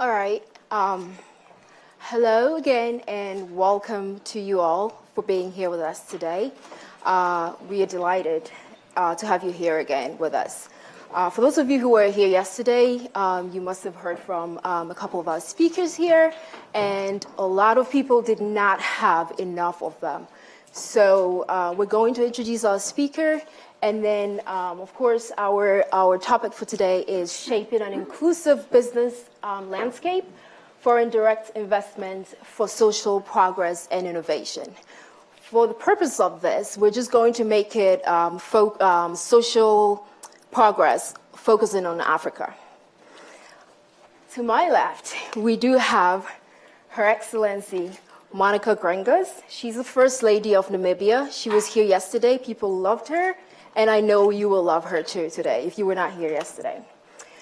All right. Hello again, and welcome to you all for being here with us today. We are delighted to have you here again with us. For those of you who were here yesterday, you must have heard from a couple of our speakers here, and a lot of people did not have enough of them. So we're going to introduce our speaker, and then, of course, our topic for today is shaping an inclusive business landscape for indirect investment for social progress and innovation. For the purpose of this, we're just going to make it social progress focusing on Africa. To my left, we do have Her Excellency Monica Gringas. She's the First Lady of Namibia. She was here yesterday. People loved her, and I know you will love her too today if you were not here yesterday.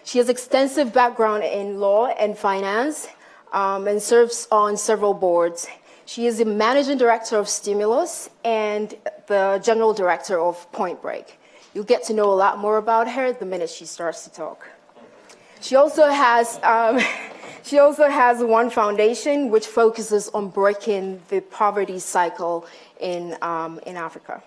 She has extensive background in law and finance and serves on several boards. She is the Managing Director of Stimulus and the General Director of Point Break. You'll get to know a lot more about her the minute she starts to talk. She also has one foundation which focuses on breaking the poverty cycle in Africa.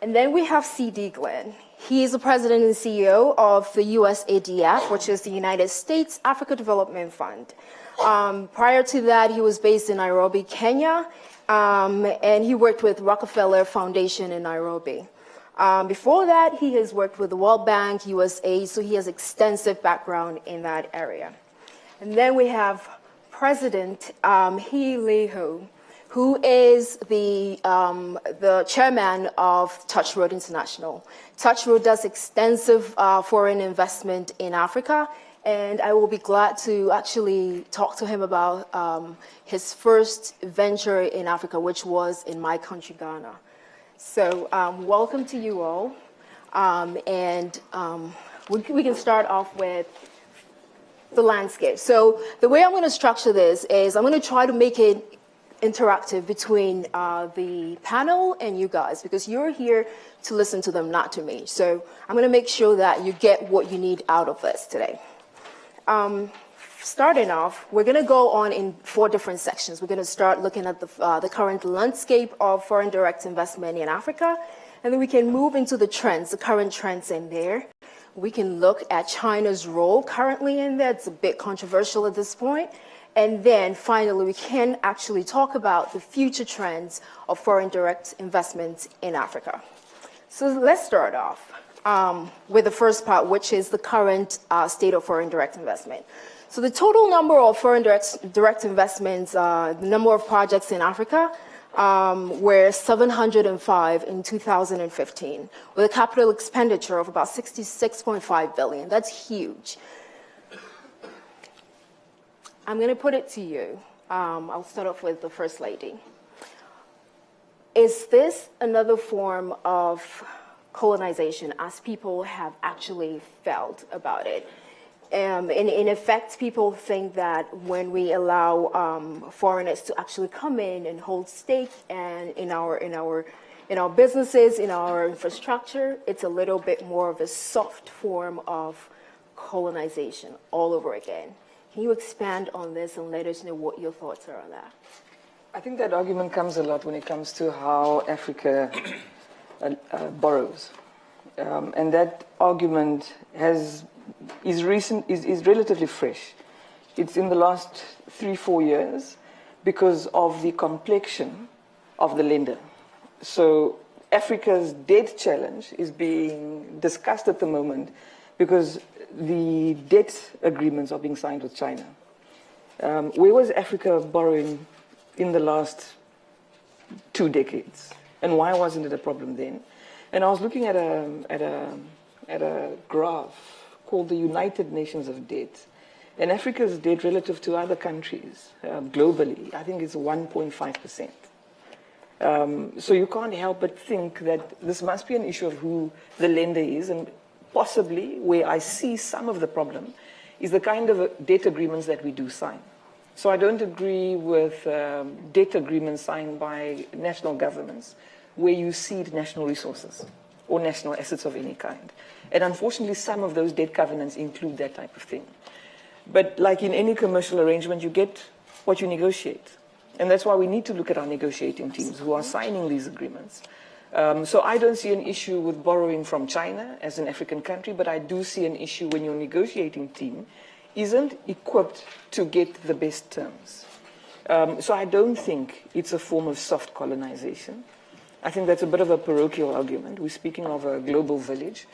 And then we have C.D. Glenn. He is the president and CEO of the USADF, which is the United States Africa Development Fund. Prior to that, he was based in Nairobi, Kenya, and he worked with Rockefeller Foundation in Nairobi. Before that, he has worked with the World Bank, USAID, so he has extensive background in that area. And then we have President Hee Lee-ho, who is the chairman of Touch Road International. Touch Road does extensive foreign investment in Africa, and I will be glad to actually talk to him about his first venture in Africa, which was in my country, Ghana. So welcome to you all, and we can start off with the landscape. So the way I'm going to structure this is I'm going to try to make it interactive between the panel and you guys, because you're here to listen to them, not to me. So I'm going to make sure that you get what you need out of this today. Starting off, we're going to go on in 4 different sections. We're going to start looking at the current landscape of foreign direct investment in Africa, and then we can move into the trends, the current trends in there. We can look at China's role currently in there. It's a bit controversial at this point. And then finally, we can actually talk about the future trends of foreign direct investment in Africa. So let's start off with the first part, which is the current state of foreign direct investment. So the total number of foreign direct investments, the number of projects in Africa, were 705 in 2015, with a capital expenditure of about 66.5 billion. That's huge. I'm going to put it to you. I'll start off with the First Lady. Is this another form of colonization, as people have actually felt about it? In effect, people think that when we allow foreigners to actually come in and hold stake and in our businesses, in our infrastructure, it's a little bit more of a soft form of colonization all over again. Can you expand on this and let us know what your thoughts are on that? I think that argument comes a lot when it comes to how Africa borrows. And that argument is relatively fresh. It's in the last 3-4 years because of the complexion of the lender. So Africa's debt challenge is being discussed at the moment because the debt agreements are being signed with China. Where was Africa borrowing in the last 2 decades? And why wasn't it a problem then? And I was looking at a graph called the United Nations of Debt. And Africa's debt relative to other countries globally, I think it's 1.5%. So you can't help but think that this must be an issue of who the lender is, and possibly where I see some of the problem is the kind of debt agreements that we do sign. So I don't agree with debt agreements signed by national governments where you cede national resources or national assets of any kind. And unfortunately, some of those debt covenants include that type of thing. But like in any commercial arrangement, you get what you negotiate. And that's why we need to look at our negotiating teams who are signing these agreements. So I don't see an issue with borrowing from China as an African country, but I do see an issue when your negotiating team isn't equipped to get the best terms. So I don't think it's a form of soft colonization. I think that's a bit of a parochial argument. We're speaking of a global village.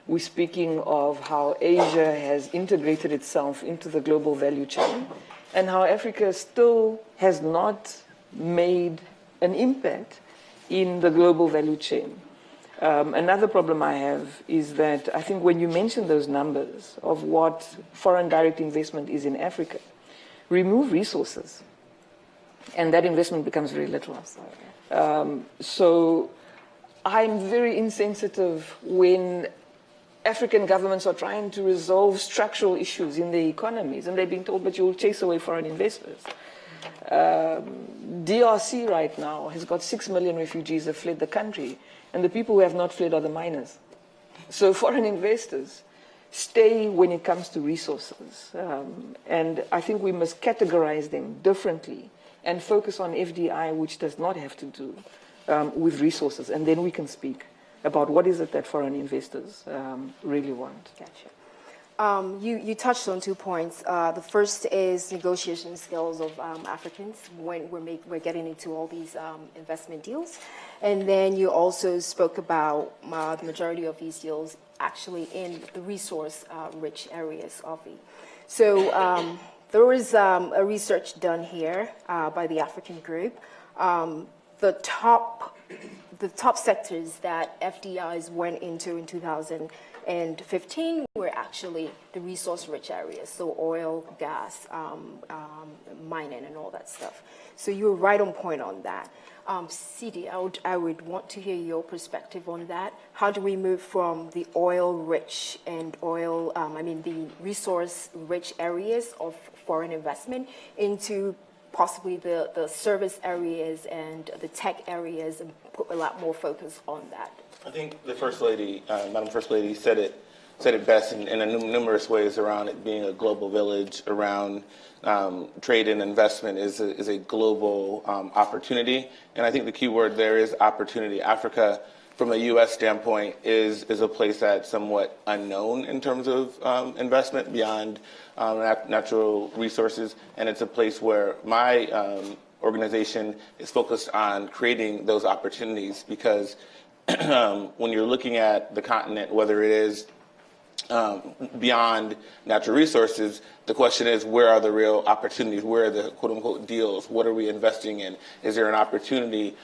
We're speaking of how Asia has integrated itself into the global value chain and how Africa still has not made an impact in the global value chain. Another problem I have is that I think when you mention those numbers of what foreign direct investment is in Africa, remove resources, and that investment becomes very little. So I'm very insensitive when African governments are trying to resolve structural issues in their economies, and they're being told, but you'll chase away foreign investors. DRC right now has got 6 million refugees that fled the country, and the people who have not fled are the miners. So foreign investors stay when it comes to resources. And I think we must categorize them differently and focus on FDI, which does not have to do with resources. And then we can speak about what is it that foreign investors really want. Gotcha. You touched on 2 points. The first is negotiation skills of Africans when we're getting into all these investment deals. And then you also spoke about the majority of these deals actually in the resource-rich areas of the. So there was a research done here by the African Group. The top sectors that FDIs went into in 2015 were actually the resource-rich areas, so oil, gas, mining, and all that stuff. So you're right on point on that. Sidi, I would want to hear your perspective on that. How do we move from the oil-rich and the resource-rich areas of foreign investment into possibly the service areas and the tech areas and put a lot more focus on that? I think the First Lady, Madam First Lady, said it best in numerous ways around it being a global village, around trade and investment is a global opportunity. And I think the key word there is opportunity. Africa, from a U.S. standpoint, is a place that's somewhat unknown in terms of investment beyond natural resources. And it's a place where my organization is focused on creating those opportunities because when you're looking at the continent, whether it is beyond natural resources, the question is, where are the real opportunities? Where are the quote-unquote deals? What are we investing in? Is there an opportunity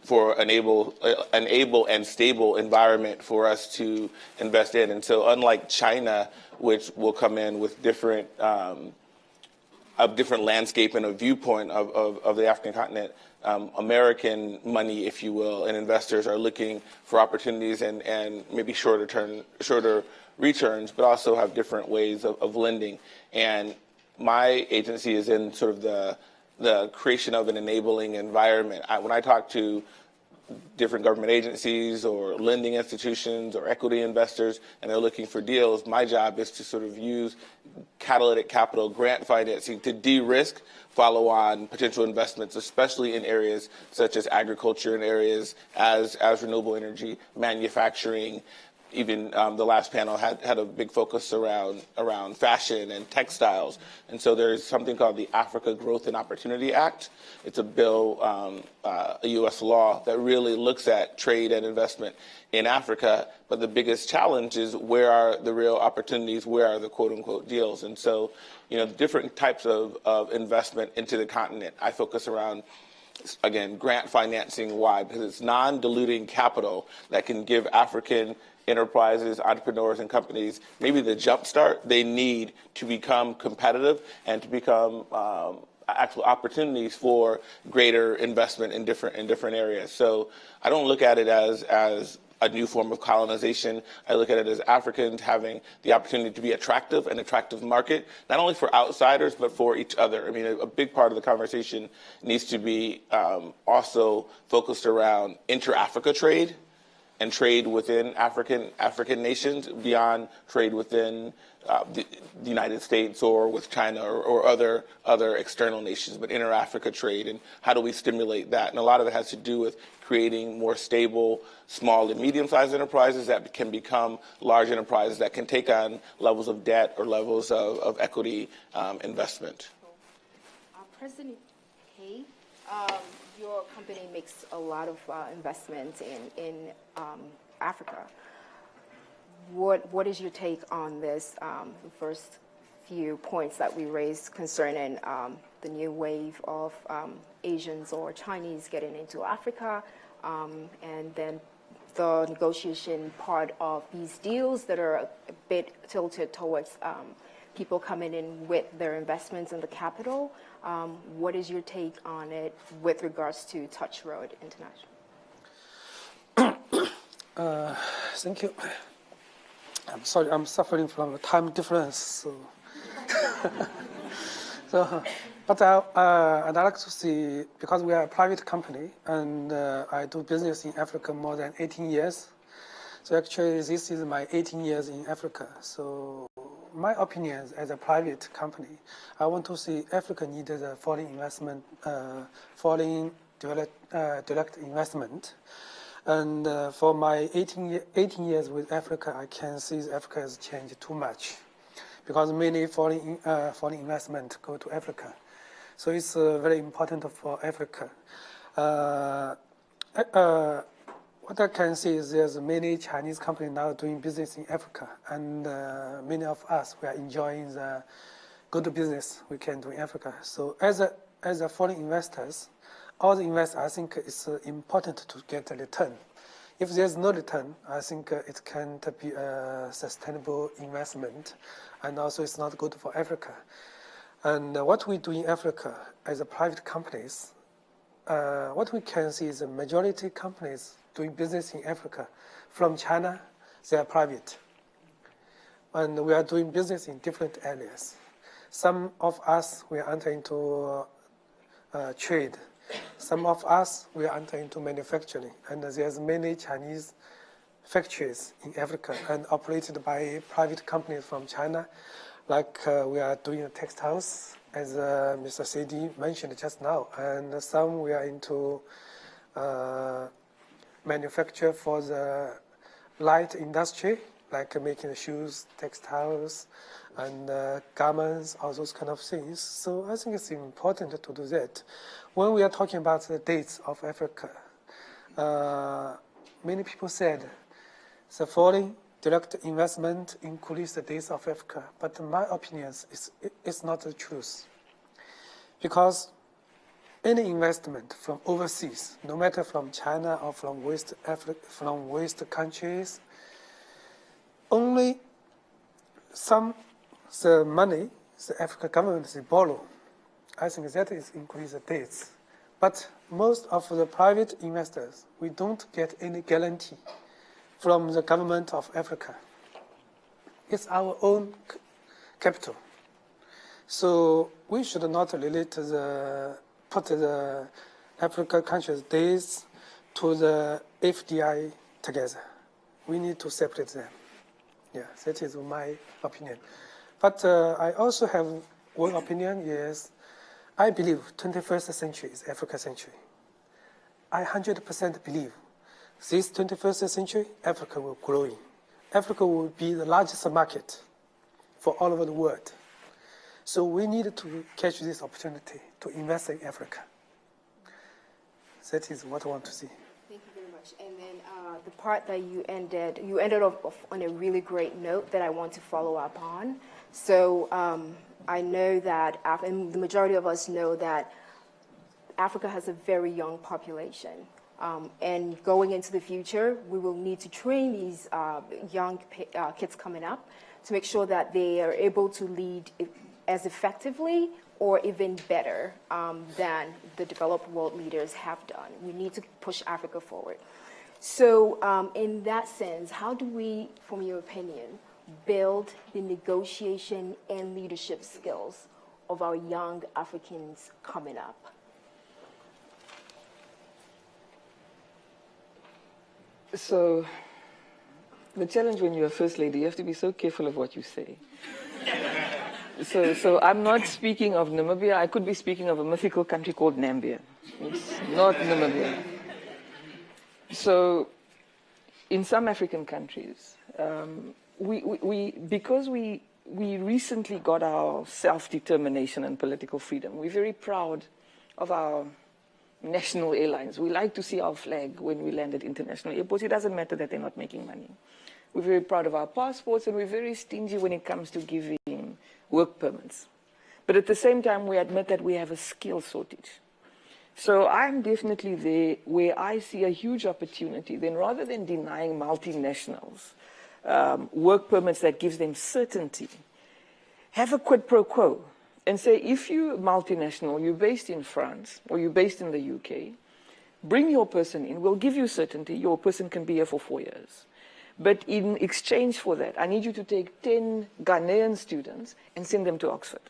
for an able and stable environment for us to invest in? And so unlike China, which will come in with a different landscape and a viewpoint of the African continent, American money, if you will, and investors are looking for opportunities and maybe shorter returns, but also have different ways of lending. And my agency is in sort of the creation of an enabling environment. When I talk to different government agencies or lending institutions or equity investors and they're looking for deals, my job is to sort of use catalytic capital grant financing to de-risk follow-on potential investments, especially in areas such as agriculture and areas as renewable energy, manufacturing. Even the last panel had a big focus around fashion and textiles. And so there's something called the Africa Growth and Opportunity Act. It's a bill, a U.S. law that really looks at trade and investment in Africa. But the biggest challenge is, where are the real opportunities? Where are the quote-unquote deals? And so, different types of investment into the continent. I focus around, again, grant financing. Why? Because it's non-diluting capital that can give African enterprises, entrepreneurs, and companies maybe the jump start they need to become competitive and to become actual opportunities for greater investment in different areas. So I don't look at it as a new form of colonization. I look at it as Africans having the opportunity to be an attractive market, not only for outsiders, but for each other. I mean, a big part of the conversation needs to be also focused around inter-Africa trade. and trade within African nations beyond trade within the United States or with China or other external nations, but inter-Africa trade, and how do we stimulate that? And a lot of it has to do with creating more stable small and medium-sized enterprises that can become large enterprises that can take on levels of debt or levels of equity investment. President He, your company makes a lot of investments in Africa. What is your take on this? The first few points that we raised concerning the new wave of Asians or Chinese getting into Africa, and then the negotiation part of these deals that are a bit tilted towards people coming in with their investments in the capital. What is your take on it with regards to Touch Road International? Thank you. I'm sorry, I'm suffering from a time difference. But I'd like to see, because we are a private company and I do business in Africa more than 18 years. So actually, this is my 18 years in Africa. So my opinion as a private company, I want to see Africa needs a foreign investment, foreign direct investment. And for my 18 years with Africa, I can see Africa has changed too much because many foreign investment go to Africa. So it's very important for Africa. What I can see is there's many Chinese companies now doing business in Africa, and many of us, we are enjoying the good business we can do in Africa. So as a foreign investors, all the investors, I think it's important to get a return. If there's no return, I think it can't be a sustainable investment, and also it's not good for Africa. And what we do in Africa as a private companies, what we can see is the majority companies doing business in Africa from China, they are private. And we are doing business in different areas. Some of us, we are entering into trade. Some of us, we are entering into manufacturing. And there's many Chinese factories in Africa and operated by private companies from China. Like we are doing textiles, as Mr. Sidi mentioned just now. And some we are into manufacture for the light industry, like making shoes, textiles, and garments, all those kind of things. So I think it's important to do that. When we are talking about the dates of Africa, many people said the foreign direct investment increase the dates of Africa, but in my opinion, it's not the truth. Because any investment from overseas, no matter from China or from West Africa, from West countries, only the money the African government they borrow, I think that is increase the dates. But most of the private investors, we don't get any guarantee from the government of Africa. It's our own capital. So we should not relate put the African countries' days to the FDI together. We need to separate them. Yeah, that is my opinion. But I also have one opinion, yes. I believe 21st century is Africa century. I 100% believe this 21st century, Africa will grow. Africa will be the largest market for all over the world. So we need to catch this opportunity to invest in Africa. That is what I want to see. Thank you very much. And then the part that you ended off on a really great note that I want to follow up on. So I know that, and the majority of us know that Africa has a very young population. And going into the future, we will need to train these young kids coming up to make sure that they are able to lead as effectively or even better than the developed world leaders have done. We need to push Africa forward. So in that sense, how do we, from your opinion, build the negotiation and leadership skills of our young Africans coming up? So the challenge when you're a first lady, you have to be so careful of what you say. So I'm not speaking of Namibia. I could be speaking of a mythical country called Nambia. It's not Namibia. So in some African countries, because we recently got our self-determination and political freedom, we're very proud of our national airlines. We like to see our flag when we land at international airports. It doesn't matter that they're not making money. We're very proud of our passports, and we're very stingy when it comes to giving work permits. But at the same time, we admit that we have a skill shortage. So I'm definitely there where I see a huge opportunity. Then rather than denying multinationals work permits that gives them certainty, have a quid pro quo and say, if you're multinational, you're based in France or you're based in the UK, bring your person in, we'll give you certainty, your person can be here for 4 years. But in exchange for that, I need you to take 10 Ghanaian students and send them to Oxford.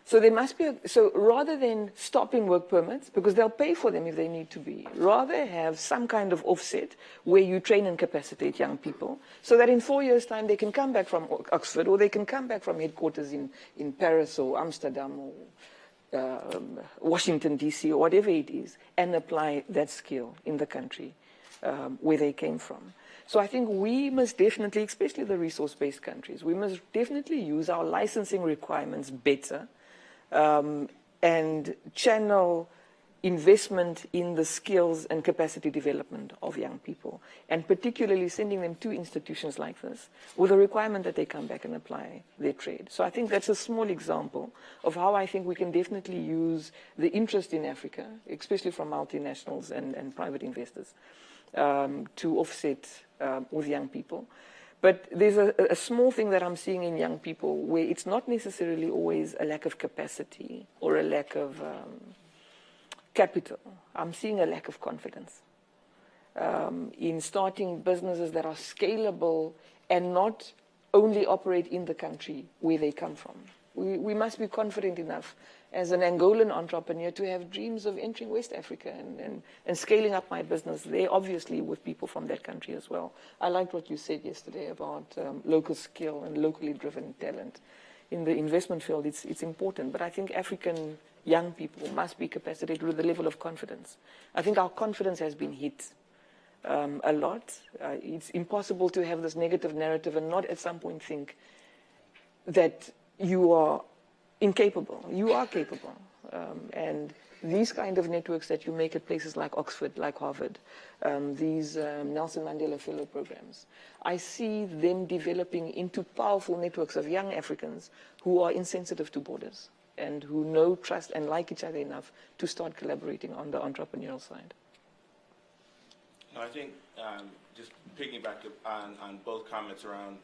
So there must be, so rather than stopping work permits, because they'll pay for them if they need to be, rather have some kind of offset where you train and capacitate young people so that in 4 years' time they can come back from Oxford or they can come back from headquarters in Paris or Amsterdam or Washington, D.C. or whatever it is and apply that skill in the country where they came from. So I think we must definitely, especially the resource-based countries, we must definitely use our licensing requirements better and channel investment in the skills and capacity development of young people, and particularly sending them to institutions like this with a requirement that they come back and apply their trade. So I think that's a small example of how I think we can definitely use the interest in Africa, especially from multinationals and private investors, to offset with young people. But there's a small thing that I'm seeing in young people where it's not necessarily always a lack of capacity or a lack of capital. I'm seeing a lack of confidence in starting businesses that are scalable and not only operate in the country where they come from. We must be confident enough as an Angolan entrepreneur to have dreams of entering West Africa and scaling up my business there, obviously with people from that country as well. I liked what you said yesterday about local skill and locally driven talent. In the investment field, it's important, but I think African young people must be capacitated with a level of confidence. I think our confidence has been hit a lot. It's impossible to have this negative narrative and not at some point think that you are incapable. You are capable. And these kind of networks that you make at places like Oxford, like Harvard, these Nelson Mandela Fellow programs, I see them developing into powerful networks of young Africans who are insensitive to borders and who know, trust, and like each other enough to start collaborating on the entrepreneurial side. No, I think just piggyback on both comments around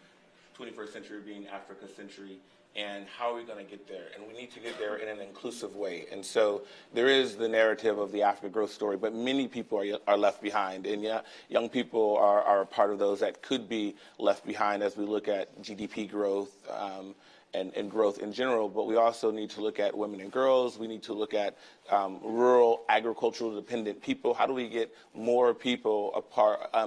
21st century being Africa's century, and how are we going to get there? And we need to get there in an inclusive way. And so there is the narrative of the Africa growth story, but many people are left behind. And young people are a part of those that could be left behind as we look at GDP growth and growth in general. But we also need to look at women and girls. We need to look at rural, agricultural dependent people. How do we get more people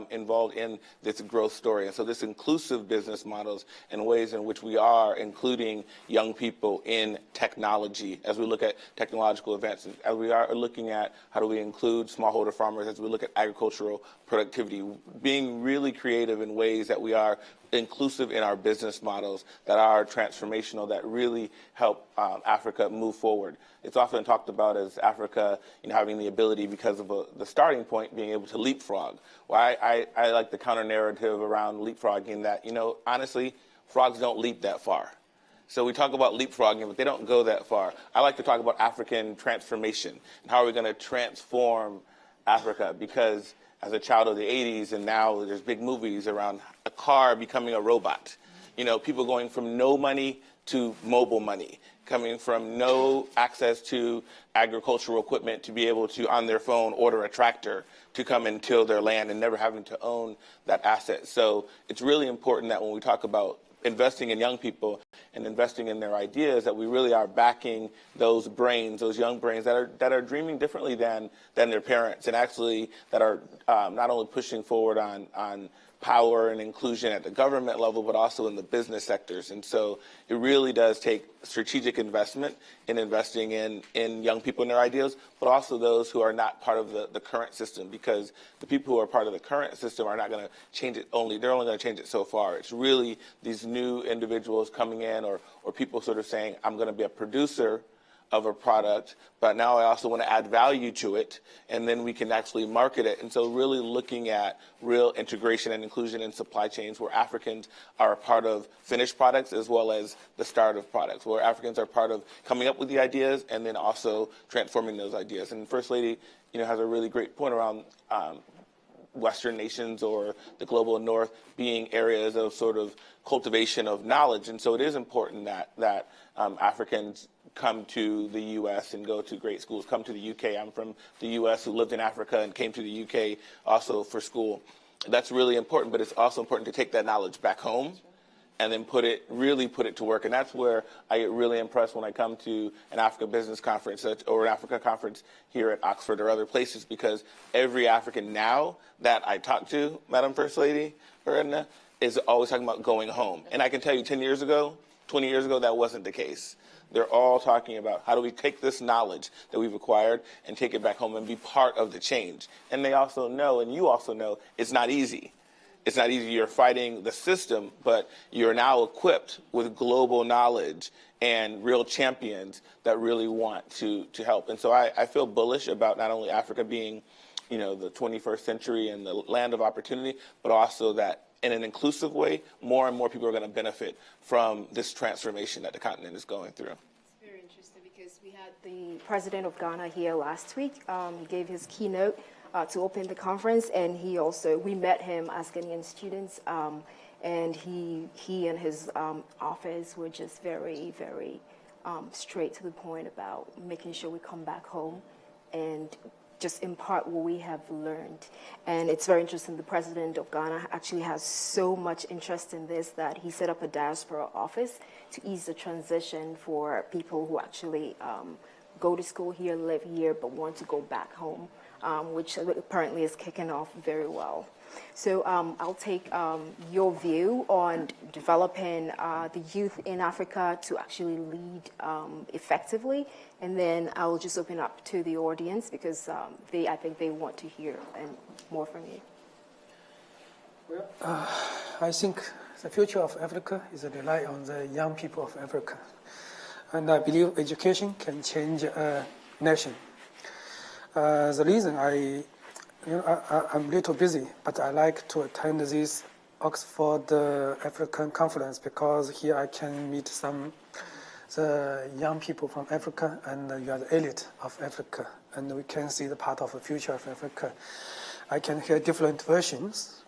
involved in this growth story? And so this inclusive business models and ways in which we are including young people in technology as we look at technological advances, as we are looking at how do we include smallholder farmers, as we look at agricultural productivity, being really creative in ways that we are inclusive in our business models that are transformational, that really help Africa move forward. It's often talked about as Africa, having the ability, because of the starting point, being able to leapfrog. Well, I like the counter narrative around leapfrogging that, honestly, frogs don't leap that far. So we talk about leapfrogging, but they don't go that far. I like to talk about African transformation and how are we going to transform Africa, because as a child of the 80s, and now there's big movies around a car becoming a robot. People going from no money to mobile money, coming from no access to agricultural equipment to be able to, on their phone, order a tractor to come and till their land and never having to own that asset. So it's really important that when we talk about investing in young people and investing in their ideas, that we really are backing those brains, those young brains that are dreaming differently than their parents, and actually that are not only pushing forward on power and inclusion at the government level, but also in the business sectors. And so it really does take strategic investment in investing in young people and their ideas, but also those who are not part of the current system, because the people who are part of the current system are not going to change it they're only going to change it so far. It's really these new individuals coming in, or people sort of saying, I'm going to be a producer of a product, but now I also want to add value to it, and then we can actually market it. And so really looking at real integration and inclusion in supply chains where Africans are a part of finished products as well as the start of products, where Africans are part of coming up with the ideas and then also transforming those ideas. And First Lady, has a really great point around Western nations or the global North being areas of sort of cultivation of knowledge. And so it is important that Africans come to the U.S. and go to great schools, come to the U.K. I'm from the U.S. who lived in Africa and came to the U.K. also for school. That's really important, but it's also important to take that knowledge back home and then really put it to work. And that's where I get really impressed when I come to an Africa Business Conference or an Africa conference here at Oxford or other places, because every African now that I talk to, Madam First Lady, Edna, is always talking about going home. And I can tell you 10 years ago, 20 years ago, that wasn't the case. They're all talking about how do we take this knowledge that we've acquired and take it back home and be part of the change. And they also know, and you also know, it's not easy. It's not easy. You're fighting the system, but you're now equipped with global knowledge and real champions that really want to help. And so I feel bullish about not only Africa being, the 21st century and the land of opportunity, but also that in an inclusive way, more and more people are going to benefit from this transformation that the continent is going through. It's very interesting because we had the president of Ghana here last week. He gave his keynote to open the conference, and we met him as Ghanaian students, and he and his office were just very, very straight to the point about making sure we come back home and just impart what we have learned. And it's very interesting. The president of Ghana actually has so much interest in this that he set up a diaspora office to ease the transition for people who actually go to school here, live here, but want to go back home, which apparently is kicking off very well. So I'll take your view on developing the youth in Africa to actually lead effectively, and then I'll just open up to the audience because I think they want to hear more from you. Well, I think the future of Africa is a rely on the young people of Africa, and I believe education can change a nation. The reason I'm a little busy, but I like to attend this Oxford African conference because here I can meet the young people from Africa, and you are the elite of Africa, and we can see the part of the future of Africa. I can hear different versions,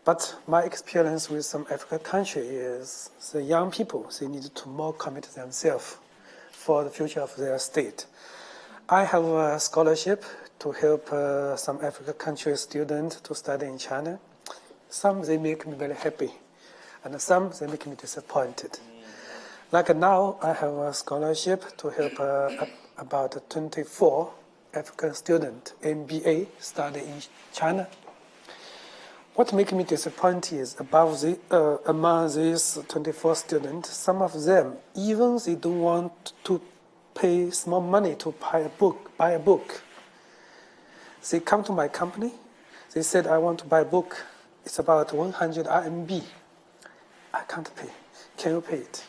but my experience with some African country is the young people, they need to more commit themselves for the future of their state. I have a scholarship to help some African country students to study in China. Some, they make me very happy, and some, they make me disappointed. Like now, I have a scholarship to help about 24 African students, MBA, study in China. What makes me disappointed is among these 24 students, some of them, even they don't want to pay small money to buy a book. They come to my company. They said, I want to buy a book. It's about 100 RMB. I can't pay. Can you pay it?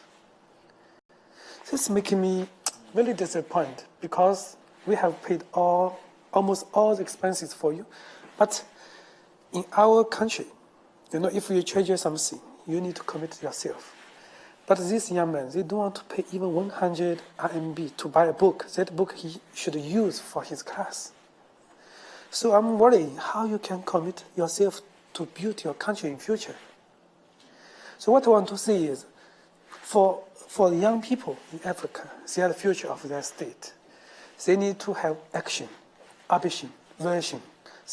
This is making me really disappointed because we have paid almost all the expenses for you. But in our country, if you treasure something, you need to commit yourself. But these young men, they don't want to pay even 100 RMB to buy a book. That book he should use for his class. So I'm worried how you can commit yourself to build your country in future. So what I want to say is, for the young people in Africa, they are the future of their state. They need to have action, ambition, vision.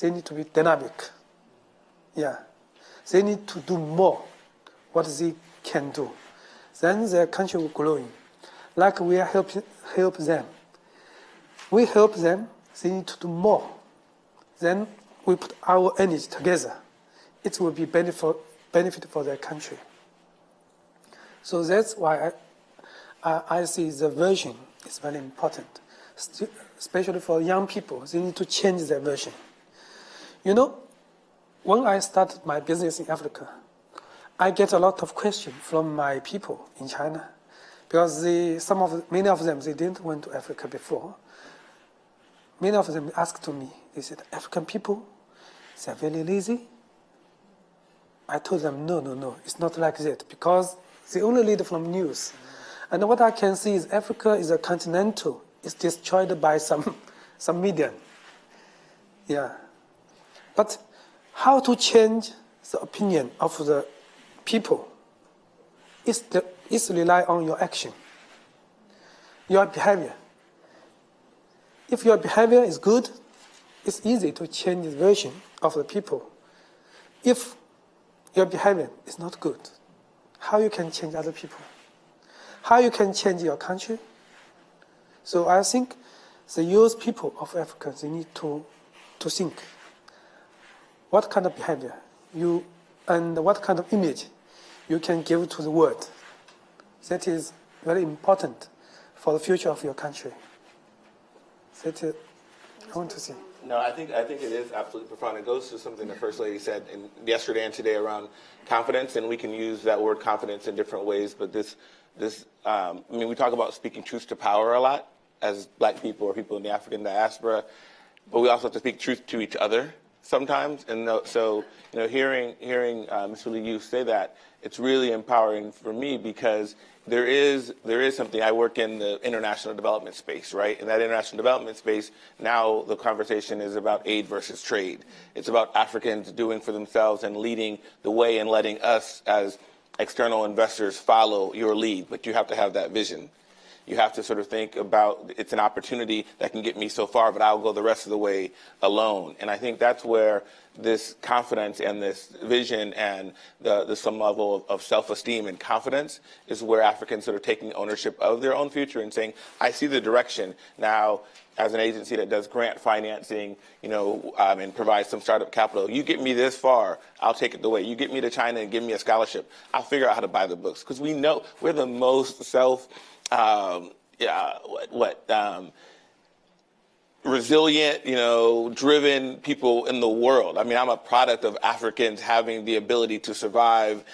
They need to be dynamic. Yeah. They need to do more what they can do, then their country will growing. Like we are help them. We help them, they need to do more. Then we put our energy together. It will be benefit for their country. So that's why I see the version is very important, especially for young people. They need to change their version. You know, when I started my business in Africa, I get a lot of questions from my people in China, because many of them, they didn't went to Africa before. Many of them asked to me, they said, African people, they're very lazy. I told them, no, it's not like that, because they only read from news. And what I can see is Africa is a continental. It's destroyed by some media. Yeah. But how to change the opinion of the people is rely on your action, your behavior. If your behavior is good, it's easy to change the version of the people. If your behavior is not good, how you can change other people? How you can change your country? So I think the youth people of Africa, they need to think what kind of behavior and what kind of image you can give to the world. That is very important for the future of your country. That is, I want to say. No, I think it is absolutely profound. It goes to something the First Lady said yesterday and today around confidence, and we can use that word confidence in different ways. But we talk about speaking truth to power a lot as Black people or people in the African diaspora, but we also have to speak truth to each other sometimes. And so, hearing Mr. Li Yu say that, it's really empowering for me, because there is something. I work in the international development space, right? In that international development space, now the conversation is about aid versus trade. It's about Africans doing for themselves and leading the way and letting us as external investors follow your lead, but you have to have that vision. You have to sort of think about, it's an opportunity that can get me so far, but I'll go the rest of the way alone. And I think that's where this confidence and this vision and the some level of self-esteem and confidence is where Africans sort of taking ownership of their own future and saying, I see the direction. Now, as an agency that does grant financing, and provides some startup capital, you get me this far, I'll take it the way. You get me to China and give me a scholarship, I'll figure out how to buy the books. Because we know we're the most resilient, driven people in the world. I mean, I'm a product of Africans having the ability to survive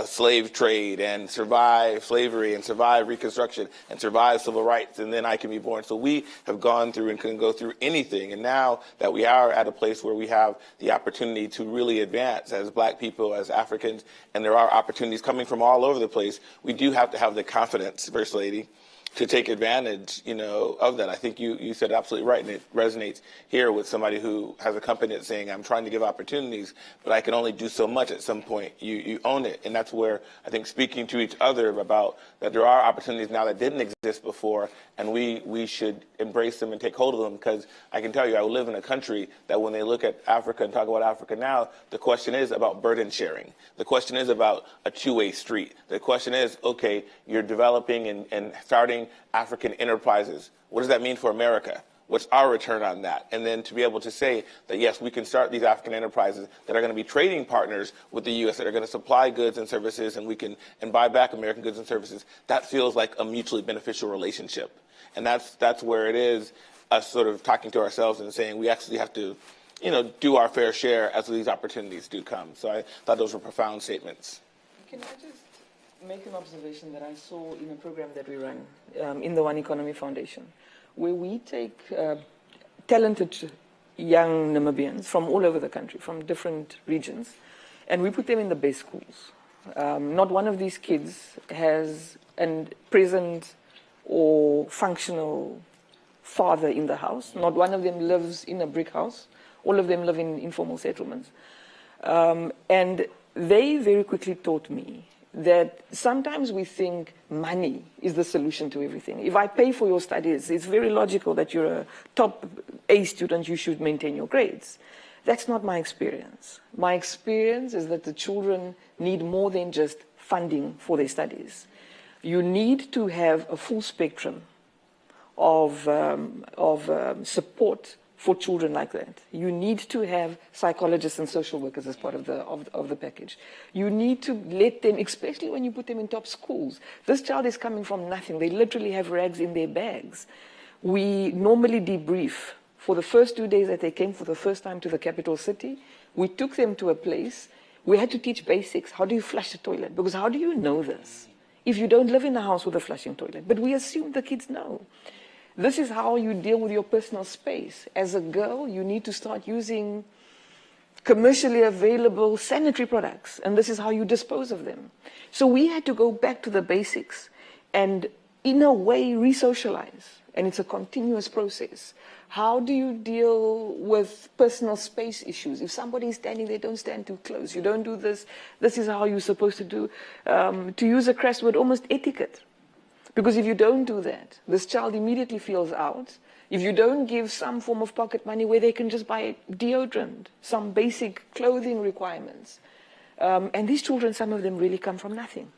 slave trade and survive slavery and survive Reconstruction and survive civil rights, and then I can be born. So we have gone through and can go through anything. And now that we are at a place where we have the opportunity to really advance as Black people, as Africans, and there are opportunities coming from all over the place, we do have to have the confidence, First Lady, to take advantage, of that. I think you said absolutely right, and it resonates here with somebody who has a company that's saying, I'm trying to give opportunities, but I can only do so much at some point. You own it, and that's where I think speaking to each other about that there are opportunities now that didn't exist before, and we should embrace them and take hold of them, because I can tell you, I live in a country that when they look at Africa and talk about Africa now, the question is about burden sharing. The question is about a two-way street. The question is, okay, you're developing and starting African enterprises. What does that mean for America? What's our return on that? And then to be able to say that, yes, we can start these African enterprises that are going to be trading partners with the U.S., that are going to supply goods and services, and buy back American goods and services. That feels like a mutually beneficial relationship. And that's where it is, us sort of talking to ourselves and saying we actually have to, do our fair share as these opportunities do come. So I thought those were profound statements. Can I just make an observation that I saw in a program that we run in the One Economy Foundation, where we take talented young Namibians from all over the country, from different regions, and we put them in the best schools. Not one of these kids has a present or functional father in the house. Not one of them lives in a brick house. All of them live in informal settlements. And they very quickly taught me that sometimes we think money is the solution to everything. If I pay for your studies, it's very logical that you're a top A student, you should maintain your grades. That's not my experience. My experience is that the children need more than just funding for their studies. You need to have a full spectrum of support for children like that. You need to have psychologists and social workers as part of the package. You need to let them, especially when you put them in top schools. This child is coming from nothing. They literally have rags in their bags. We normally debrief. For the first 2 days that they came for the first time to the capital city, we took them to a place. We had to teach basics. How do you flush a toilet? Because how do you know this if you don't live in a house with a flushing toilet? But we assume the kids know. This is how you deal with your personal space. As a girl, you need to start using commercially available sanitary products, and this is how you dispose of them. So we had to go back to the basics and, in a way, re-socialize, and it's a continuous process. How do you deal with personal space issues? If somebody is standing there, don't stand too close. You don't do this. This is how you're supposed to do. To use a crass word, almost etiquette. Because if you don't do that, this child immediately feels out. If you don't give some form of pocket money where they can just buy deodorant, some basic clothing requirements. And these children, some of them really come from nothing.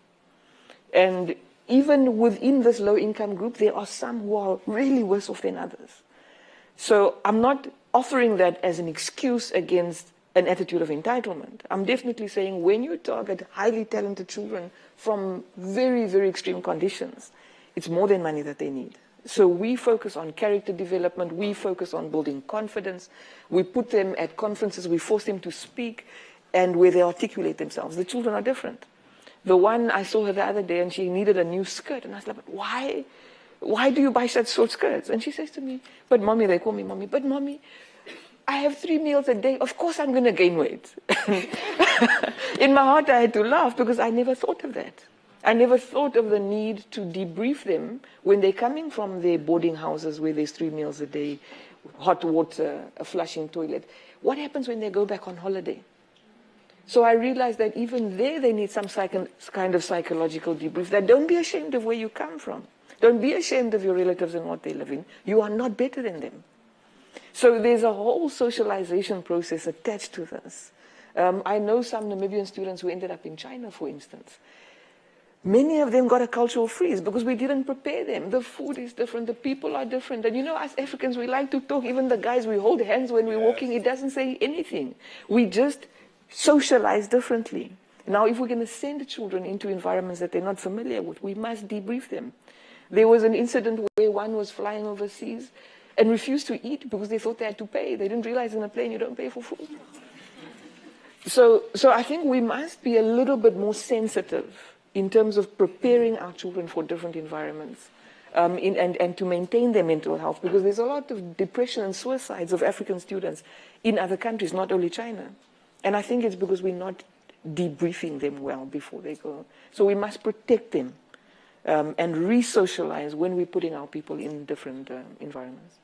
And even within this low-income group, there are some who are really worse off than others. So I'm not offering that as an excuse against an attitude of entitlement. I'm definitely saying when you target highly talented children from very, very extreme conditions, it's more than money that they need. So we focus on character development. We focus on building confidence. We put them at conferences. We force them to speak, and where they articulate themselves. The children are different. The one, I saw her the other day, and she needed a new skirt. And I was like, but why do you buy such short skirts? And she says to me, but mommy, they call me mommy, but mommy, I have 3 meals a day. Of course I'm going to gain weight. In my heart, I had to laugh because I never thought of that. I never thought of the need to debrief them when they're coming from their boarding houses where there's 3 meals a day, hot water, a flushing toilet. What happens when they go back on holiday? So I realized that even there they need some kind of psychological debrief. That don't be ashamed of where you come from. Don't be ashamed of your relatives and what they live in. You are not better than them. So there's a whole socialization process attached to this. I know some Namibian students who ended up in China, for instance. Many of them got a cultural freeze because we didn't prepare them. The food is different, the people are different. And you know, as Africans, we like to talk, even the guys, we hold hands when we're walking, it doesn't say anything. We just socialize differently. Now, if we're going to send children into environments that they're not familiar with, we must debrief them. There was an incident where one was flying overseas and refused to eat because they thought they had to pay. They didn't realize in a plane you don't pay for food. So I think we must be a little bit more sensitive in terms of preparing our children for different environments and to maintain their mental health, because there's a lot of depression and suicides of African students in other countries, not only China. And I think it's because we're not debriefing them well before they go. So we must protect them and re-socialize when we're putting our people in different environments.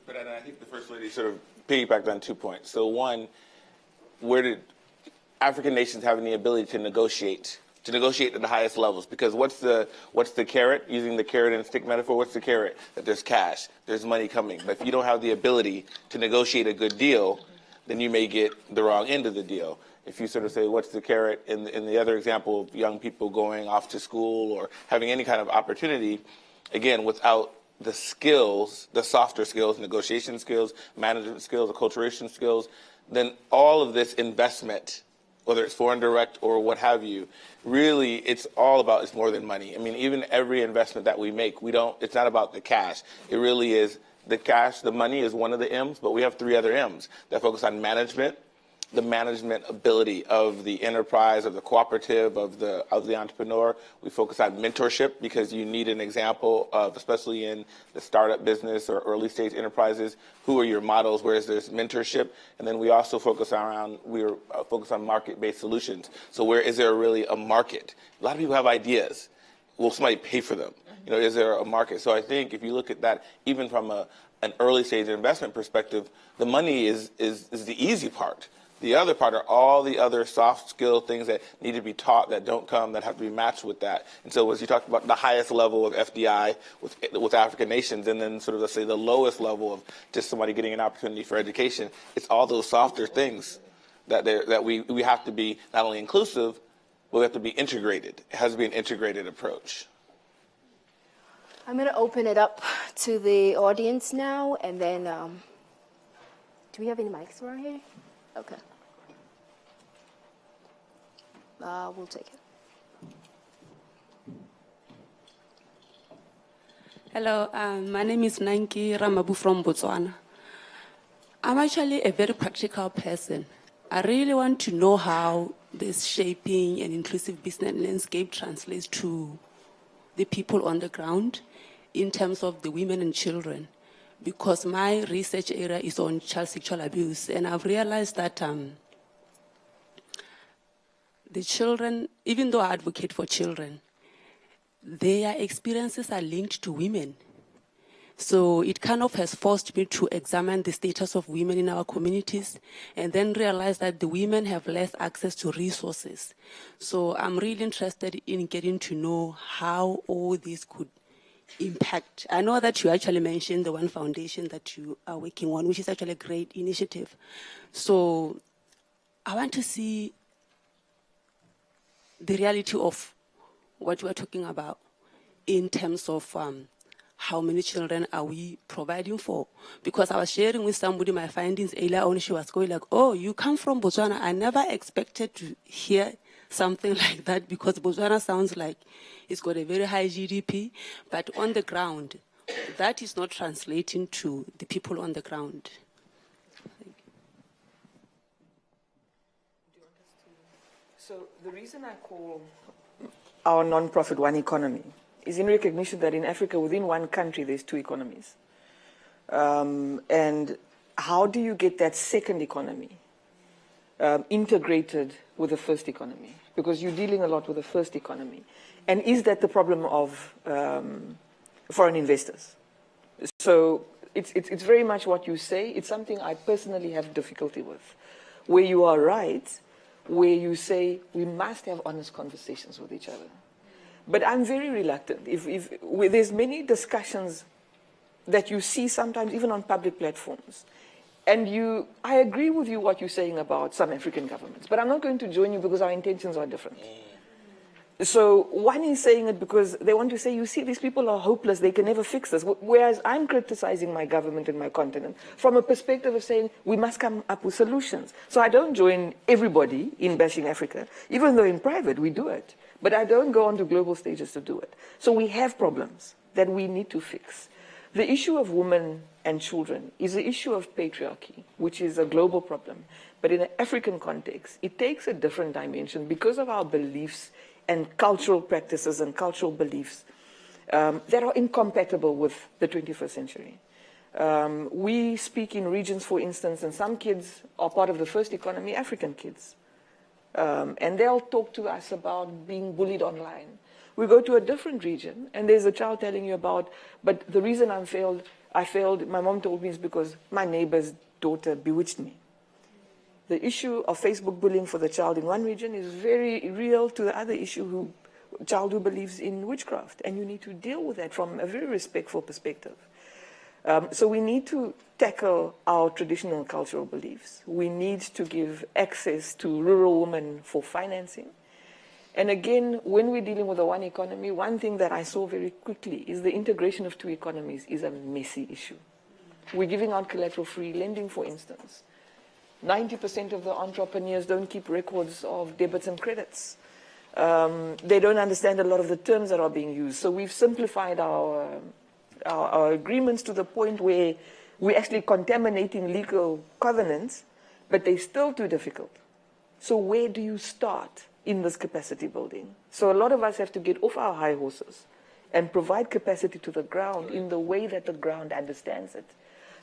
But I think the First Lady sort of piggybacked on 2 points. So one, where did African nations have the ability to negotiate at the highest levels? Because what's the carrot? Using the carrot and stick metaphor, what's the carrot? That there's cash, there's money coming. But if you don't have the ability to negotiate a good deal, then you may get the wrong end of the deal. If you sort of say, what's the carrot in the other example of young people going off to school or having any kind of opportunity, again, without the skills, the softer skills, negotiation skills, management skills, acculturation skills, then all of this investment, whether it's foreign direct or what have you, really it's more than money. I mean, even every investment that we make, it's not about the cash. It really is the cash, the money is one of the M's, but we have 3 other M's that focus on management, the management ability of the enterprise, of the cooperative, of the entrepreneur. We focus on mentorship because you need an example of, especially in the startup business or early stage enterprises, who are your models, where is this mentorship? And then we also focus on market-based solutions. So where is there really a market? A lot of people have ideas. Will somebody pay for them? You know, is there a market? So I think if you look at that, even from an early stage investment perspective, the money is the easy part. The other part are all the other soft skill things that need to be taught that don't come, that have to be matched with that. And so as you talked about the highest level of FDI with African nations, and then sort of, let's say, the lowest level of just somebody getting an opportunity for education, it's all those softer things that we have to be not only inclusive, will have to be integrated. It has to be an integrated approach. I'm going to open it up to the audience now, and then, do we have any mics around here? Okay. We'll take it. Hello, my name is Nanki Ramabu from Botswana. I'm actually a very practical person. I really want to know how this shaping and inclusive business landscape translates to the people on the ground in terms of the women and children, because my research area is on child sexual abuse, and I've realized that the children, even though I advocate for children, their experiences are linked to women. So it kind of has forced me to examine the status of women in our communities and then realize that the women have less access to resources. So I'm really interested in getting to know how all this could impact. I know that you actually mentioned the one foundation that you are working on, which is actually a great initiative. So I want to see the reality of what we're talking about in terms of how many children are we providing for? Because I was sharing with somebody my findings earlier on, she was going like, oh, you come from Botswana. I never expected to hear something like that, because Botswana sounds like it's got a very high GDP, but on the ground, that is not translating to the people on the ground. So the reason I call our non-profit One Economy is in recognition that in Africa, within one country, there's two economies. And how do you get that second economy integrated with the first economy? Because you're dealing a lot with the first economy. And is that the problem of foreign investors? So it's very much what you say. It's something I personally have difficulty with. Where you are right, where you say we must have honest conversations with each other. But I'm very reluctant. There's many discussions that you see sometimes even on public platforms. And I agree with you what you're saying about some African governments, but I'm not going to join you because our intentions are different. So one is saying it because they want to say, you see, these people are hopeless, they can never fix this. Whereas I'm criticizing my government and my continent from a perspective of saying we must come up with solutions. So I don't join everybody in bashing Africa, even though in private we do it. But I don't go onto global stages to do it. So we have problems that we need to fix. The issue of women and children is the issue of patriarchy, which is a global problem. But in an African context, it takes a different dimension because of our beliefs and cultural practices and cultural beliefs that are incompatible with the 21st century. We speak in regions, for instance, and some kids are part of the first economy, African kids. And they'll talk to us about being bullied online. We go to a different region, and there's a child telling you about, but the reason I failed, my mom told me, is because my neighbor's daughter bewitched me. The issue of Facebook bullying for the child in one region is very real to the other issue, child who believes in witchcraft. And you need to deal with that from a very respectful perspective. So we need to tackle our traditional cultural beliefs. We need to give access to rural women for financing. And again, when we're dealing with the one economy, one thing that I saw very quickly is the integration of two economies is a messy issue. We're giving out collateral-free lending, for instance. 90% of the entrepreneurs don't keep records of debits and credits. They don't understand a lot of the terms that are being used. So we've simplified our agreements to the point where we're actually contaminating legal covenants, but they're still too difficult. So where do you start in this capacity building? So a lot of us have to get off our high horses and provide capacity to the ground in the way that the ground understands it.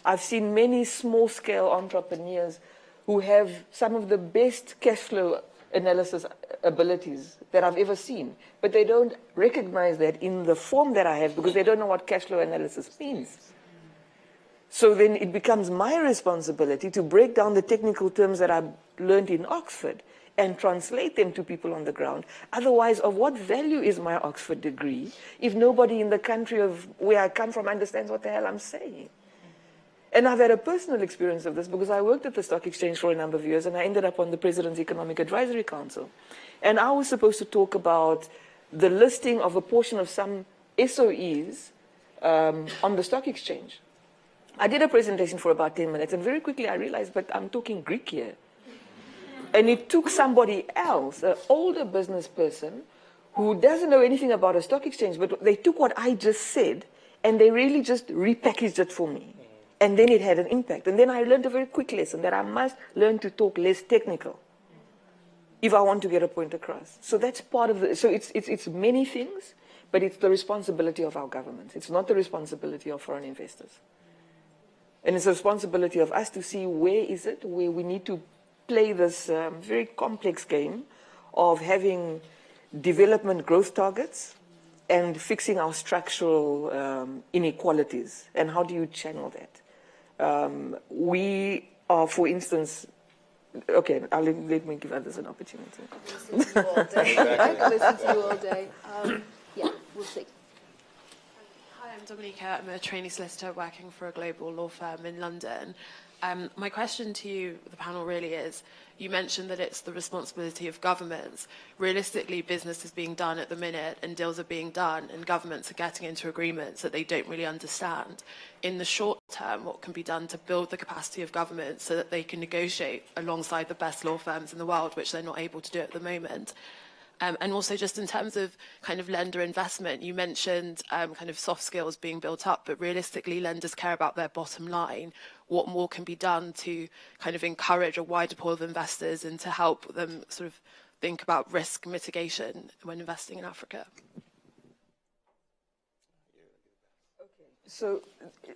I've seen many small-scale entrepreneurs who have some of the best cash flow analysis abilities that I've ever seen, but they don't recognize that in the form that I have because they don't know what cash flow analysis means. So then it becomes my responsibility to break down the technical terms that I've learned in Oxford and translate them to people on the ground. Otherwise, of what value is my Oxford degree if nobody in the country of where I come from understands what the hell I'm saying? And I've had a personal experience of this because I worked at the stock exchange for a number of years and I ended up on the President's Economic Advisory Council. And I was supposed to talk about the listing of a portion of some SOEs on the stock exchange. I did a presentation for about 10 minutes and very quickly I realized, but I'm talking Greek here. And it took somebody else, an older business person, who doesn't know anything about a stock exchange, but they took what I just said and they really just repackaged it for me. And then it had an impact. And then I learned a very quick lesson that I must learn to talk less technical if I want to get a point across. So that's part of the, so it's many things, but it's the responsibility of our governments. It's not the responsibility of foreign investors. And it's the responsibility of us to see where is it, where we need to play this very complex game of having development growth targets and fixing our structural inequalities. And how do you channel that? We are, for instance, okay, let me give others an opportunity. I can listen to you all day. Yeah, we'll see. Hi, I'm Dominica. I'm a trainee solicitor working for a global law firm in London. My question to you, the panel, really is, you mentioned that it's the responsibility of governments. Realistically, business is being done at the minute and deals are being done and governments are getting into agreements that they don't really understand. In the short term, what can be done to build the capacity of governments so that they can negotiate alongside the best law firms in the world, which they're not able to do at the moment? And also just in terms of kind of lender investment, you mentioned kind of soft skills being built up, but realistically lenders care about their bottom line. What more can be done to kind of encourage a wider pool of investors and to help them sort of think about risk mitigation when investing in Africa? So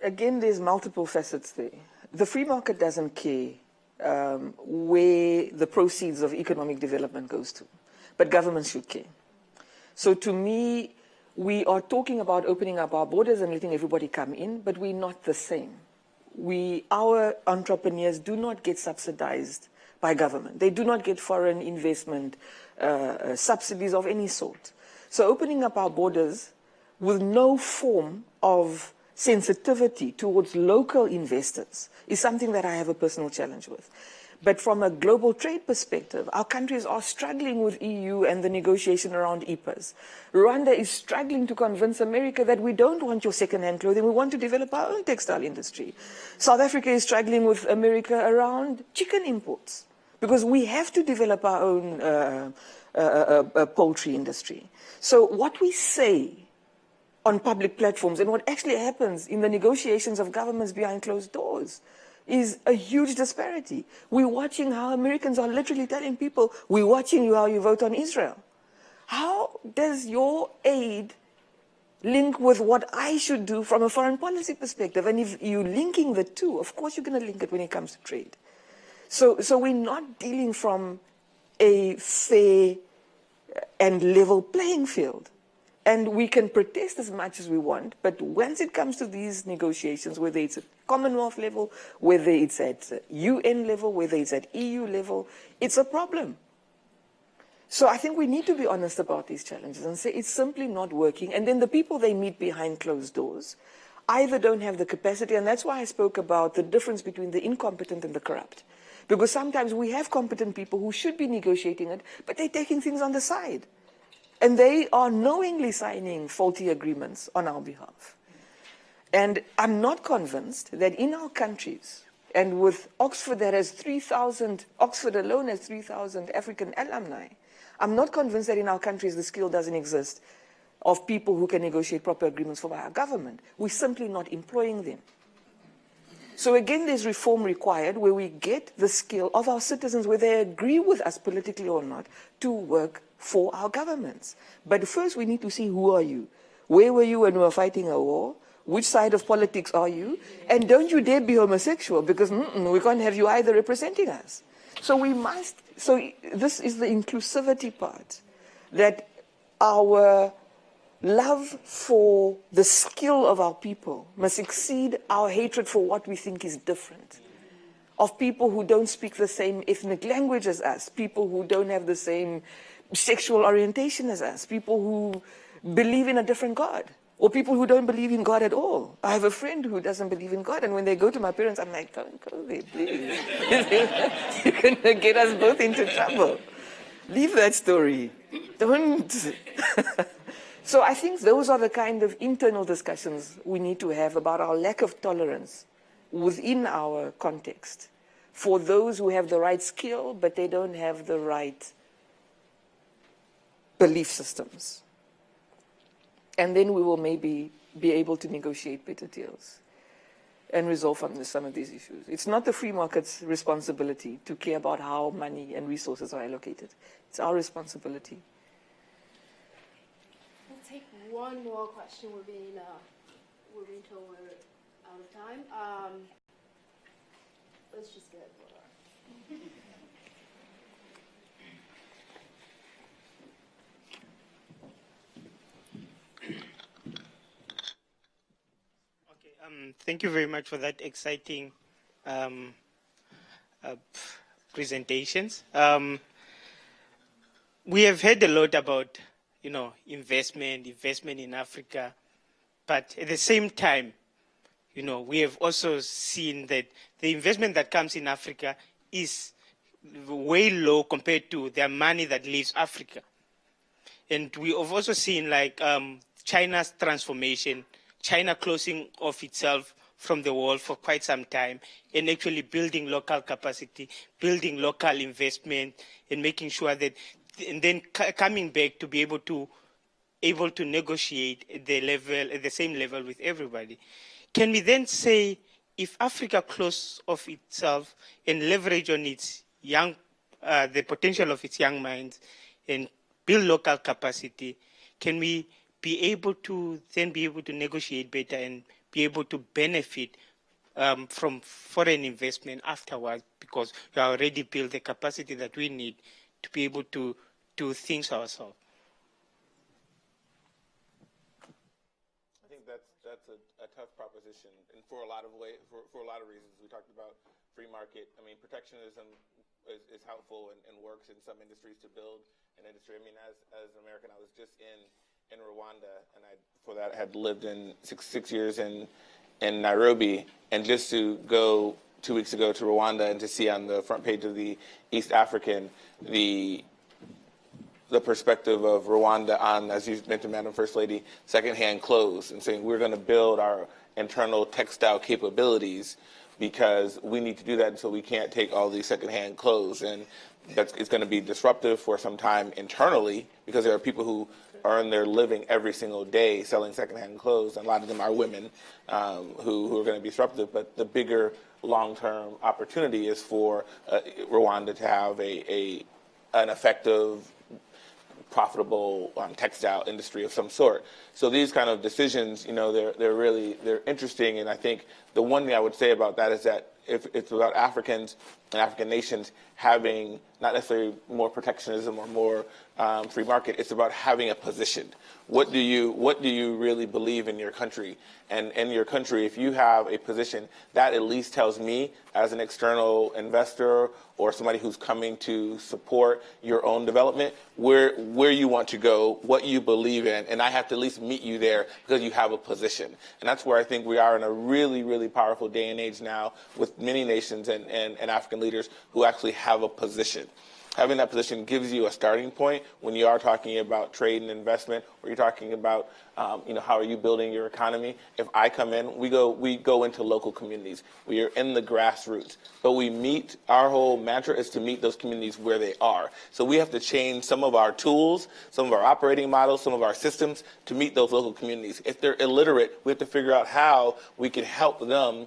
again, there's multiple facets there. The free market doesn't care where the proceeds of economic development goes to. But governments should care. So to me, we are talking about opening up our borders and letting everybody come in, but we're not the same. Our entrepreneurs do not get subsidized by government. They do not get foreign investment subsidies of any sort. So opening up our borders with no form of sensitivity towards local investors is something that I have a personal challenge with. But from a global trade perspective, our countries are struggling with EU and the negotiation around EPAs. Rwanda is struggling to convince America that we don't want your second-hand clothing, we want to develop our own textile industry. South Africa is struggling with America around chicken imports, because we have to develop our own poultry industry. So what we say on public platforms and what actually happens in the negotiations of governments behind closed doors is a huge disparity. We're watching how Americans are literally telling people, we're watching you how you vote on Israel. How does your aid link with what I should do from a foreign policy perspective? And if you're linking the two, of course you're going to link it when it comes to trade. So we're not dealing from a fair and level playing field. And we can protest as much as we want, but once it comes to these negotiations, whether it's at Commonwealth level, whether it's at UN level, whether it's at EU level, it's a problem. So I think we need to be honest about these challenges and say it's simply not working. And then the people they meet behind closed doors either don't have the capacity, and that's why I spoke about the difference between the incompetent and the corrupt. Because sometimes we have competent people who should be negotiating it, but they're taking things on the side. And they are knowingly signing faulty agreements on our behalf. And I'm not convinced that in our countries, and with Oxford that has 3,000, Oxford alone has 3,000 African alumni, I'm not convinced that in our countries the skill doesn't exist of people who can negotiate proper agreements for our government. We're simply not employing them. So again, there's reform required where we get the skill of our citizens, whether they agree with us politically or not, to work for our governments. But first we need to see, who are you? Where were you when we were fighting a war? Which side of politics are you? And don't you dare be homosexual, because we can't have you either representing us. So we must, so this is the inclusivity part, that our love for the skill of our people must exceed our hatred for what we think is different. Of people who don't speak the same ethnic language as us, people who don't have the same sexual orientation as us, people who believe in a different God. Or people who don't believe in God at all. I have a friend who doesn't believe in God, and when they go to my parents, I'm like, don't go there, please. You're going to get us both into trouble. Leave that story. Don't. So I think those are the kind of internal discussions we need to have about our lack of tolerance within our context for those who have the right skill, but they don't have the right belief systems. And then we will maybe be able to negotiate better deals and resolve some of these issues. It's not the free market's responsibility to care about how money and resources are allocated. It's our responsibility. We'll take one more question. We're being told we're out of time. Let's just get Laura. Thank you very much for that exciting presentations. We have heard a lot about, investment in Africa, but at the same time, we have also seen that the investment that comes in Africa is way low compared to the money that leaves Africa. And we have also seen China's transformation, China closing off itself from the world for quite some time and actually building local capacity, building local investment and making sure that, and then coming back to be able to negotiate at the same level with everybody. Can we then say if Africa closes off itself and leverage on its the potential of its young minds and build local capacity, can we be able to negotiate better and be able to benefit from foreign investment afterwards because we already built the capacity that we need to be able to do things ourselves? I think that's a tough proposition, and for a lot of reasons. We talked about free market. I mean, protectionism is helpful and works in some industries to build an industry. I mean, as an American, I was just in Rwanda, and before that had lived in six years in Nairobi, and just to go 2 weeks ago to Rwanda and to see on the front page of the East African the perspective of Rwanda on, as you mentioned, Madam First Lady, secondhand clothes, and saying we're going to build our internal textile capabilities because we need to do that, and so we can't take all these secondhand clothes, and it's going to be disruptive for some time internally because there are people who earn their living every single day selling secondhand clothes, and a lot of them are women who are going to be disruptive. But the bigger long-term opportunity is for Rwanda to have an effective, profitable textile industry of some sort. So these kind of decisions, they're interesting, and I think the one thing I would say about that is that if it's about Africans and African nations having not necessarily more protectionism or more free market, it's about having a position. What do you really believe in your country? And in your country, if you have a position, that at least tells me as an external investor or somebody who's coming to support your own development, where you want to go, what you believe in, and I have to at least meet you there because you have a position. And that's where I think we are in a really, really powerful day and age now with many nations and African leaders who actually have a position. Having that position gives you a starting point when you are talking about trade and investment, or you're talking about, how are you building your economy. If I come in, we go into local communities. We are in the grassroots, but our whole mantra is to meet those communities where they are. So we have to change some of our tools, some of our operating models, some of our systems to meet those local communities. If they're illiterate, we have to figure out how we can help them,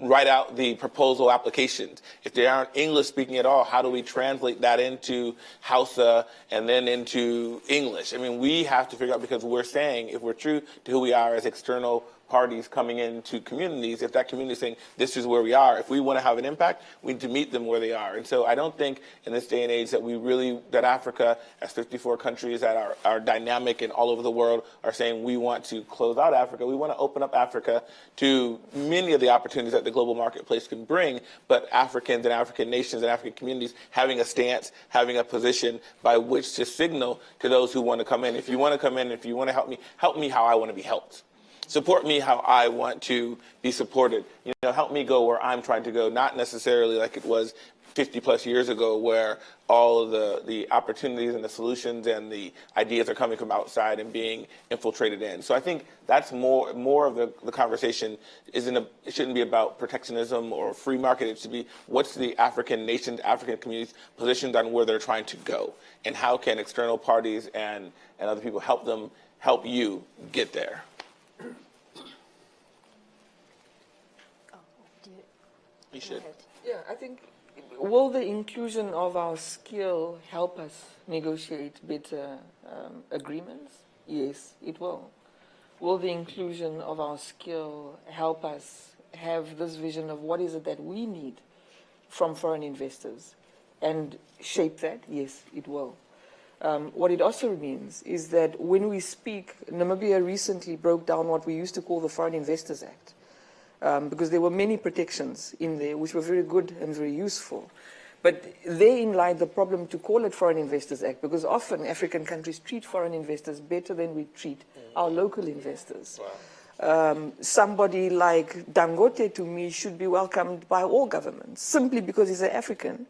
write out the proposal applications. If they aren't English speaking at all, how do we translate that into Hausa and then into English? I mean, we have to figure out, because we're saying, if we're true to who we are as external parties coming into communities, if that community is saying, this is where we are, if we want to have an impact, we need to meet them where they are. And so I don't think in this day and age that Africa, as 54 countries that are dynamic and all over the world, are saying we want to close out Africa. We want to open up Africa to many of the opportunities that the global marketplace can bring, but Africans and African nations and African communities having a stance, having a position by which to signal to those who want to come in. If you want to come in, if you want to help me how I want to be helped. Support me how I want to be supported. Help me go where I'm trying to go, not necessarily like it was 50 plus years ago where all of the opportunities and the solutions and the ideas are coming from outside and being infiltrated in. So I think that's more of the conversation. It shouldn't be about protectionism or free market. It should be what's the African nations, African communities positioned on where they're trying to go, and how can external parties and other people help you get there. You should. Yeah, I think, will the inclusion of our skill help us negotiate better agreements? Yes, it will. Will the inclusion of our skill help us have this vision of what is it that we need from foreign investors and shape that? Yes, it will. What it also means is that when we speak, Namibia recently broke down what we used to call the Foreign Investors Act. Because there were many protections in there which were very good and very useful. But therein lied the problem to call it Foreign Investors Act, because often African countries treat foreign investors better than we treat our local investors. Wow. Somebody like Dangote, to me, should be welcomed by all governments, simply because he's an African.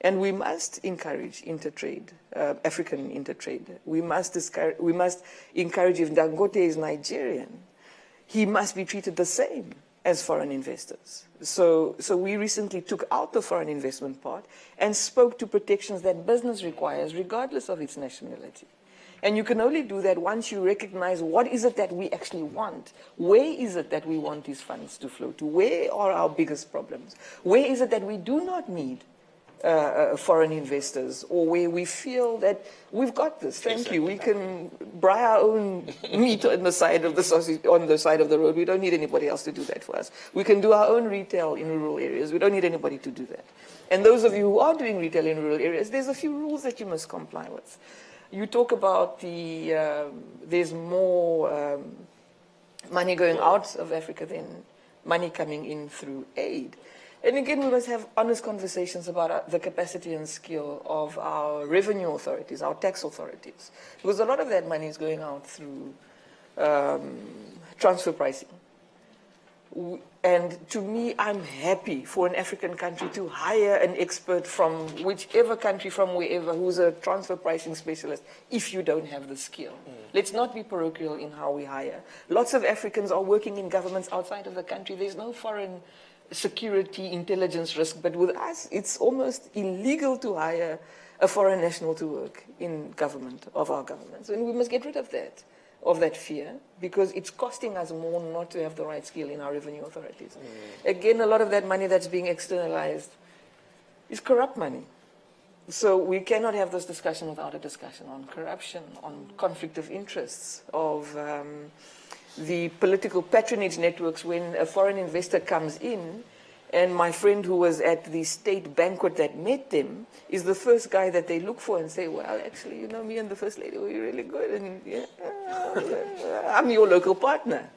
And we must encourage intertrade, African intertrade. We must encourage, if Dangote is Nigerian, he must be treated the same as foreign investors. So we recently took out the foreign investment part and spoke to protections that business requires regardless of its nationality. And you can only do that once you recognize what is it that we actually want. Where is it that we want these funds to flow to? Where are our biggest problems? Where is it that we do not need foreign investors, or where we feel that we've got this, thank you, we can buy our own meat on the side of the sausage, on the side of the road. We don't need anybody else to do that for us. We can do our own retail in rural areas. We don't need anybody to do that. And those of you who are doing retail in rural areas, there's a few rules that you must comply with. You talk about there's more money going out of Africa than money coming in through aid. And again, we must have honest conversations about the capacity and skill of our revenue authorities, our tax authorities, because a lot of that money is going out through transfer pricing. And to me, I'm happy for an African country to hire an expert from whichever country, from wherever, who's a transfer pricing specialist, if you don't have the skill. Let's not be parochial in how we hire. Lots of Africans are working in governments outside of the country. There's no foreign security intelligence risk, but with us, it's almost illegal to hire a foreign national to work in government, of our governments. And we must get rid of that fear, because it's costing us more not to have the right skill in our revenue authorities. Again, a lot of that money that's being externalized is corrupt money. So we cannot have this discussion without a discussion on corruption, on conflict of interests, of the political patronage networks when a foreign investor comes in, and my friend who was at the state banquet that met them is the first guy that they look for and say, well, actually, you know, me and the First Lady, we're really good, and yeah, I'm your local partner.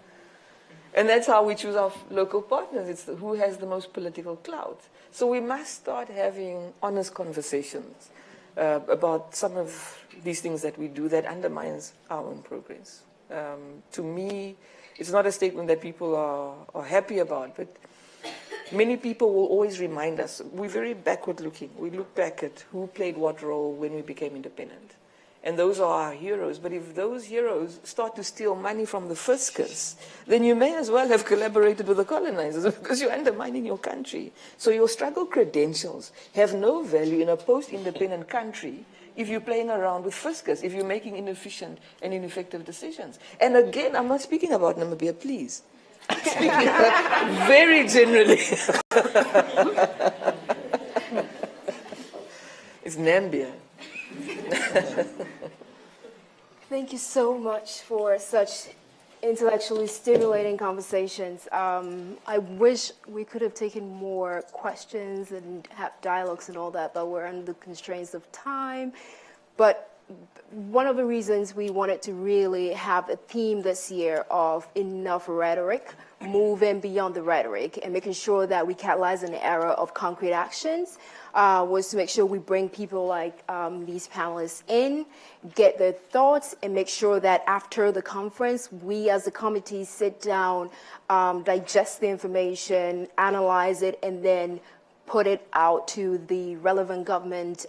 And that's how we choose our local partners. It's who has the most political clout. So we must start having honest conversations about some of these things that we do that undermines our own progress. To me, it's not a statement that people are happy about, but many people will always remind us, we're very backward looking. We look back at who played what role when we became independent. And those are our heroes. But if those heroes start to steal money from the fiscus, then you may as well have collaborated with the colonizers, because you're undermining your country. So your struggle credentials have no value in a post-independent country if you're playing around with fiscus, if you're making inefficient and ineffective decisions. And again, I'm not speaking about Namibia, please. I'm speaking very generally. It's Nambia. Thank you so much for such intellectually stimulating conversations. I wish we could have taken more questions and have dialogues and all that, but we're under constraints of time. But one of the reasons we wanted to really have a theme this year of enough rhetoric, moving beyond the rhetoric and making sure that we catalyze an era of concrete actions was to make sure we bring people like these panelists in, get their thoughts, and make sure that after the conference, we as a committee sit down, digest the information, analyze it, and then put it out to the relevant government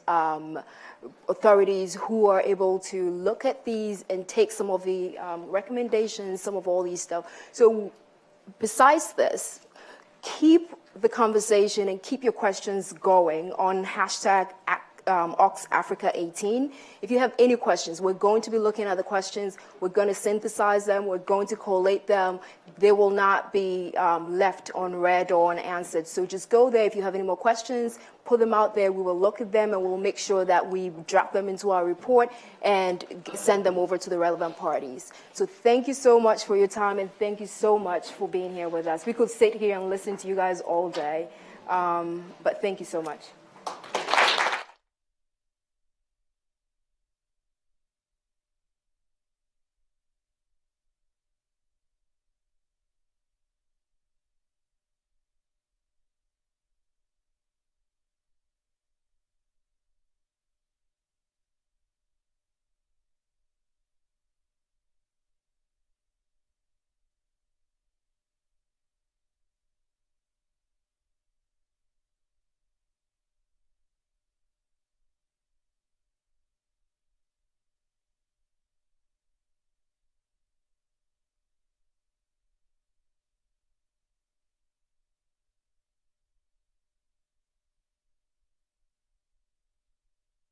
authorities who are able to look at these and take some of the recommendations, some of all these stuff. So besides this, keep the conversation and keep your questions going on hashtag OxAfrica18. If you have any questions, we're going to be looking at the questions. We're going to synthesize them. We're going to collate them. They will not be left unread or unanswered. So just go there. If you have any more questions, put them out there. We will look at them and we'll make sure that we drop them into our report and send them over to the relevant parties. So thank you so much for your time and thank you so much for being here with us. We could sit here and listen to you guys all day, but thank you so much.